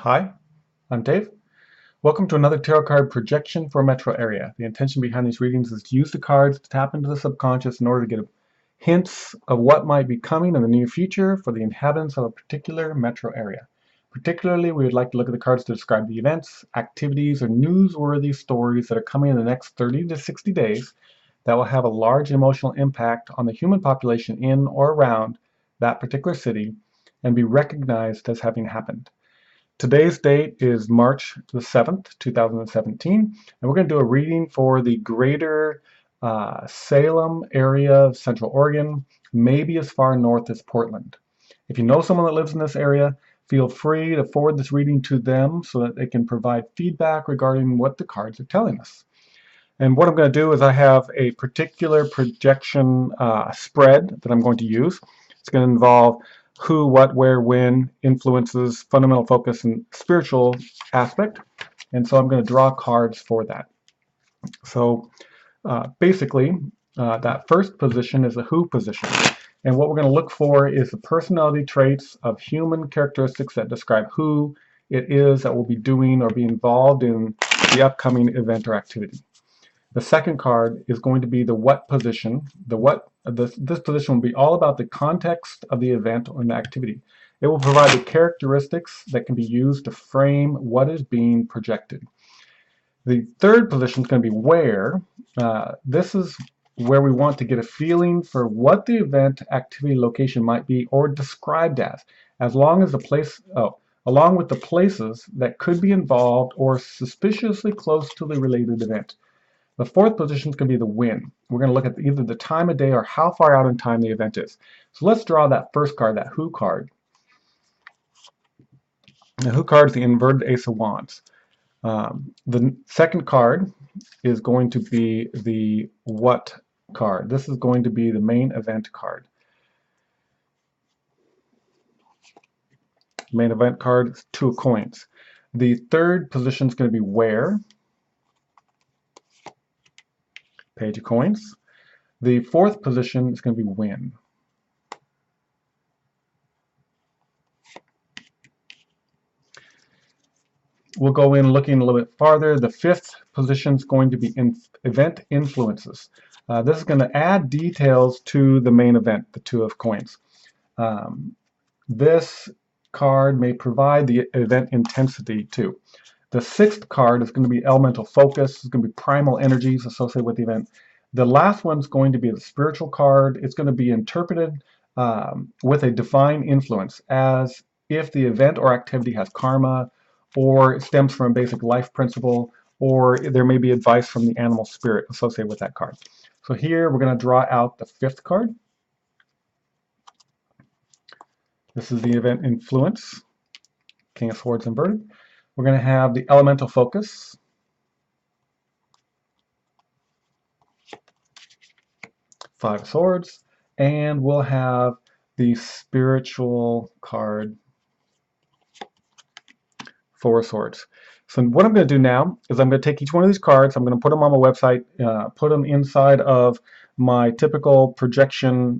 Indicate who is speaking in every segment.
Speaker 1: Hi, I'm Dave. Welcome to another tarot card projection for metro area. The intention behind these readings is to use the cards to tap into the subconscious in order to get hints of what might be coming in the near future for the inhabitants of a particular metro area. Particularly, we would like to look at the cards to describe the events, activities, or newsworthy stories that are coming in the next 30 to 60 days that will have a large emotional impact on the human population in or around that particular city and be recognized as having happened. Today's date is March the 7th, 2017, and we're going to do a reading for the greater Salem area of Central Oregon, maybe as far north as Portland. If you know someone that lives in this area, feel free to forward this reading to them so that they can provide feedback regarding what the cards are telling us. And what I'm going to do is I have a particular projection spread that I'm going to use. It's going to involve who, what, where, when, influences, fundamental focus, and spiritual aspect. And so I'm going to draw cards for that. So basically, that first position is the who position. And what we're going to look for is the personality traits of human characteristics that describe who it is that will be doing or be involved in the upcoming event or activity. The second card is going to be the what position. This position will be all about the context of the event or the activity. It will provide the characteristics that can be used to frame what is being projected. The third position is going to be where. This is where we want to get a feeling for what the event, activity, location might be or described as long as the place, along with the places that could be involved or suspiciously close to the related event. The fourth position is going to be the when. We're going to look at either the time of day or how far out in time the event is. So let's draw that first card, that who card. The who card is the inverted Ace of Wands. The second card is going to be the what card. This is going to be the main event card. Main event card is two of coins. The third position is going to be where. Page of coins. The fourth position is going to be when. We'll go in looking a little bit farther. The fifth position is going to be event influences. This is going to add details to the main event, the two of coins. This card may provide the event intensity too. The sixth card is going to be elemental focus. It's going to be primal energies associated with the event. The last one's going to be the spiritual card. It's going to be interpreted with a divine influence, as if the event or activity has karma, or it stems from a basic life principle, or there may be advice from the animal spirit associated with that card. So here we're going to draw out the fifth card. This is the event influence, King of Swords inverted. We're going to have the elemental focus. Five of Swords. And we'll have the spiritual card, Four of Swords. So what I'm going to do now is I'm going to take each one of these cards, I'm going to put them on my website, put them inside of my typical projection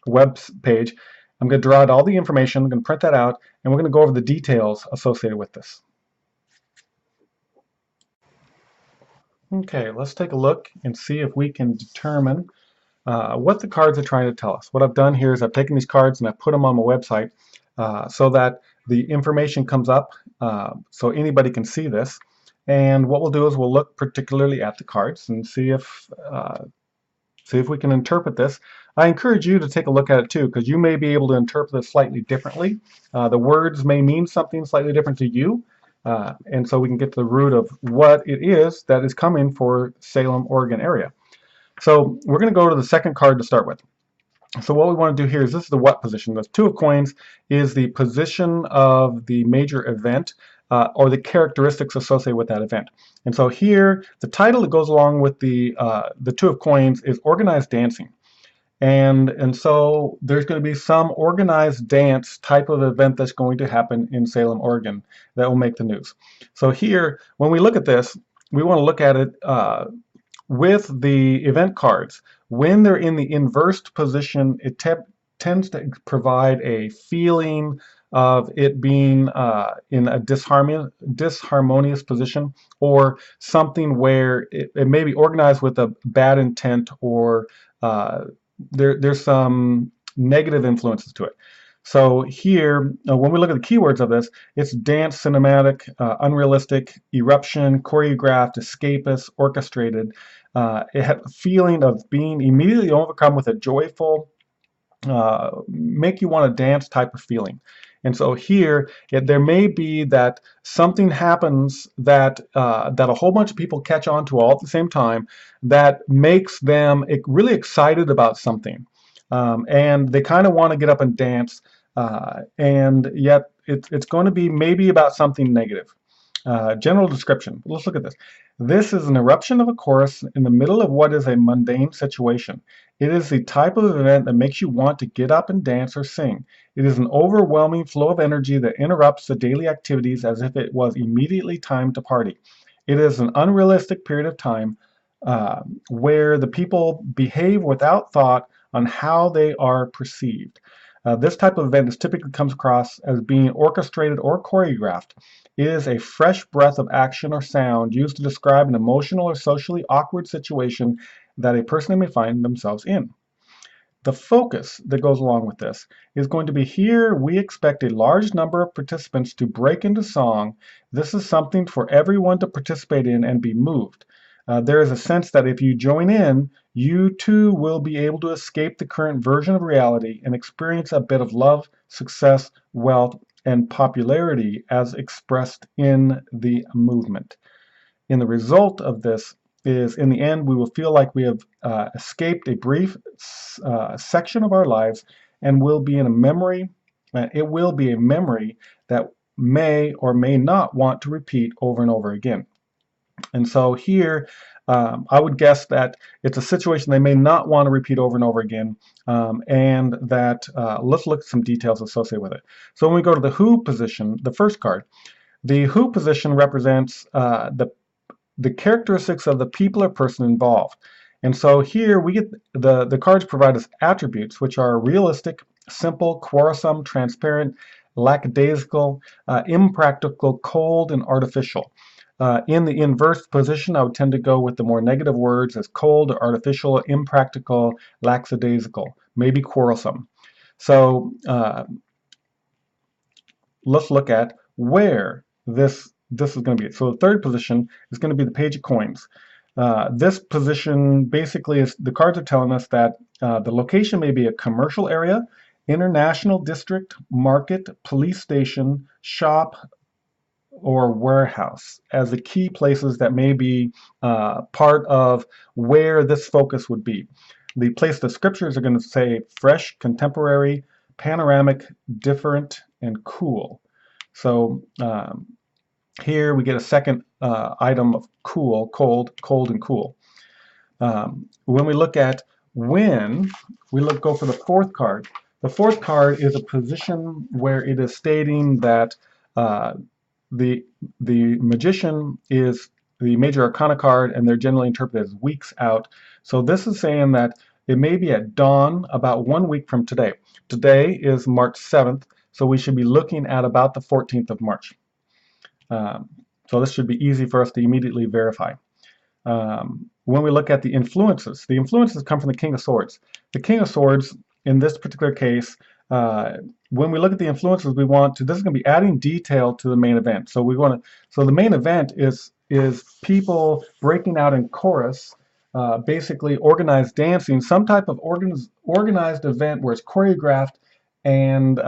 Speaker 1: web page. I'm going to draw out all the information, I'm going to print that out, and we're going to go over the details associated with this. Okay, let's take a look and see if we can determine what the cards are trying to tell us. What I've done here is I've taken these cards and I've put them on my website so that the information comes up so anybody can see this. And what we'll do is we'll look particularly at the cards and see if we can interpret this. I encourage you to take a look at it too, because you may be able to interpret this slightly differently. The words may mean something slightly different to you, and so we can get to the root of what it is that is coming for Salem, Oregon area. So we're going to go to the second card to start with. So what we want to do here is this is the what position. The two of coins is the position of the major event or the characteristics associated with that event. And so here, the title that goes along with the two of coins is organized dancing. And so there's going to be some organized dance type of event that's going to happen in Salem, Oregon that will make the news. So here, when we look at this, we want to look at it with the event cards. When they're in the inversed position, it tends to provide a feeling of it being in a disharmonious position, or something where it may be organized with a bad intent, or uh, there's some negative influences to it. So here, when we look at the keywords of this, it's dance, cinematic, unrealistic, eruption, choreographed, escapist, orchestrated. It had a feeling of being immediately overcome with a joyful, make you want to dance type of feeling. And so here, there may be that something happens that that a whole bunch of people catch on to all at the same time, that makes them really excited about something, and they kind of want to get up and dance, and yet it's going to be maybe about something negative. General description. Let's look at this. This is an eruption of a chorus in the middle of what is a mundane situation. It is the type of event that makes you want to get up and dance or sing. It is an overwhelming flow of energy that interrupts the daily activities as if it was immediately time to party. It is an unrealistic period of time where the people behave without thought on how they are perceived. This type of event is typically comes across as being orchestrated or choreographed. It is a fresh breath of action or sound used to describe an emotional or socially awkward situation that a person may find themselves in. The focus that goes along with this is going to be here. We expect a large number of participants to break into song. This is something for everyone to participate in and be moved. There is a sense that if you join in, you too will be able to escape the current version of reality and experience a bit of love, success, wealth, and popularity as expressed in the movement. In the result of this is, in the end, we will feel like we have escaped a brief section of our lives, and will be in a memory. It will be a memory that may or may not want to repeat over and over again. And so here, I would guess that it's a situation they may not want to repeat over and over again, and that let's look at some details associated with it. So when we go to the Who position, the first card, the Who position represents the characteristics of the people or person involved. And so here we get the cards provide us attributes which are realistic, simple, quarrelsome, transparent, lackadaisical, impractical, cold, and artificial. In the inverse position, I would tend to go with the more negative words as cold, artificial, impractical, lackadaisical, maybe quarrelsome. So let's look at where this is going to be. So the third position is going to be the Page of Coins. This position basically is, the cards are telling us that the location may be a commercial area, international district, market, police station, shop, or warehouse as the key places that may be part of where this focus would be. The place the scriptures are going to say fresh, contemporary, panoramic, different, and cool. So here we get a second item of cool, cold, and cool. When we look at go for the fourth card. The fourth card is a position where it is stating that the magician is the major arcana card, and they're generally interpreted as weeks out. So this is saying that it may be at dawn about 1 week from today. Today is March 7th, so we should be looking at about the 14th of March. So this should be easy for us to immediately verify. When we look at the influences come from the King of Swords. The King of Swords, in this particular case, when we look at the influences, this is going to be adding detail to the main event. So so the main event is people breaking out in chorus, basically organized dancing, some type of organized event where it's choreographed, and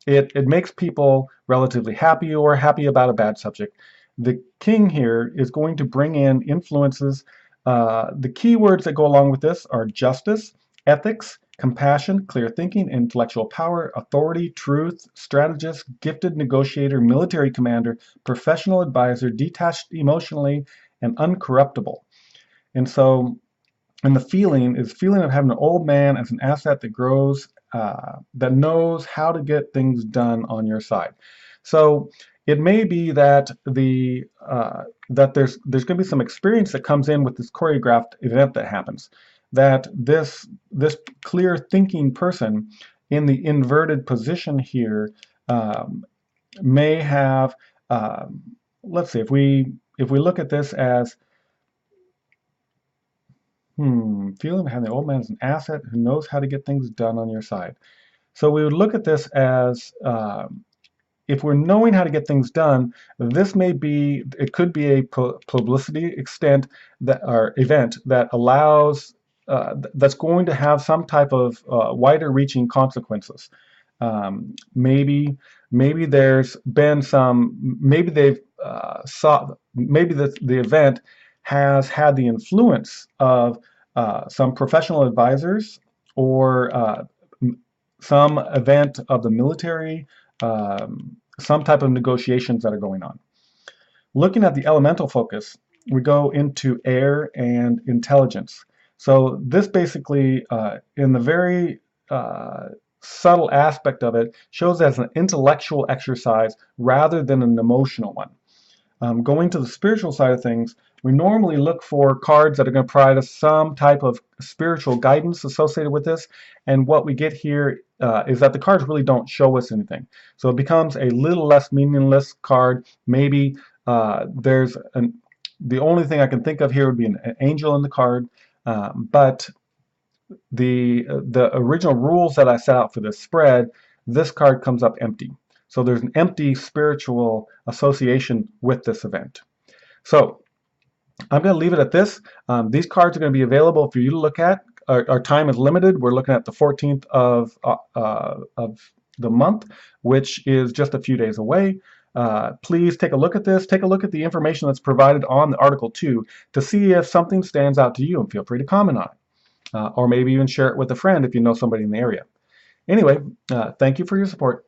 Speaker 1: it makes people relatively happy or happy about a bad subject. The king here is going to bring in influences. The key words that go along with this are justice, ethics, compassion, clear thinking, intellectual power, authority, truth, strategist, gifted negotiator, military commander, professional advisor, detached emotionally, and uncorruptible. And so, and the feeling of having an old man as an asset that grows, that knows how to get things done on your side. So it may be that that there's going to be some experience that comes in with this choreographed event that happens. That this clear thinking person in the inverted position here may have, um, let's see, if we look at this as, feeling having the old man as an asset who knows how to get things done on your side. So we would look at this as, if we're knowing how to get things done, this may be, it could be a publicity extent that, or event that allows, that's going to have some type of wider reaching consequences. Maybe there's been some, maybe they've maybe the event has had the influence of some professional advisors or some event of the military, some type of negotiations that are going on. Looking at the elemental focus, we go into air and intelligence. So this basically, in the very subtle aspect of it, shows as an intellectual exercise rather than an emotional one. Going to the spiritual side of things, we normally look for cards that are going to provide us some type of spiritual guidance associated with this. And what we get here is that the cards really don't show us anything. So it becomes a little less meaningless card. Maybe the only thing I can think of here would be an angel in the card. But the original rules that I set out for this spread, this card comes up empty. So there's an empty spiritual association with this event. So I'm going to leave it at this. These cards are going to be available for you to look at. Our time is limited. We're looking at the 14th of the month, which is just a few days away. Please take a look at this. Take a look at the information that's provided on the Article 2 to see if something stands out to you, and feel free to comment on it. Or maybe even share it with a friend if you know somebody in the area. Anyway, thank you for your support.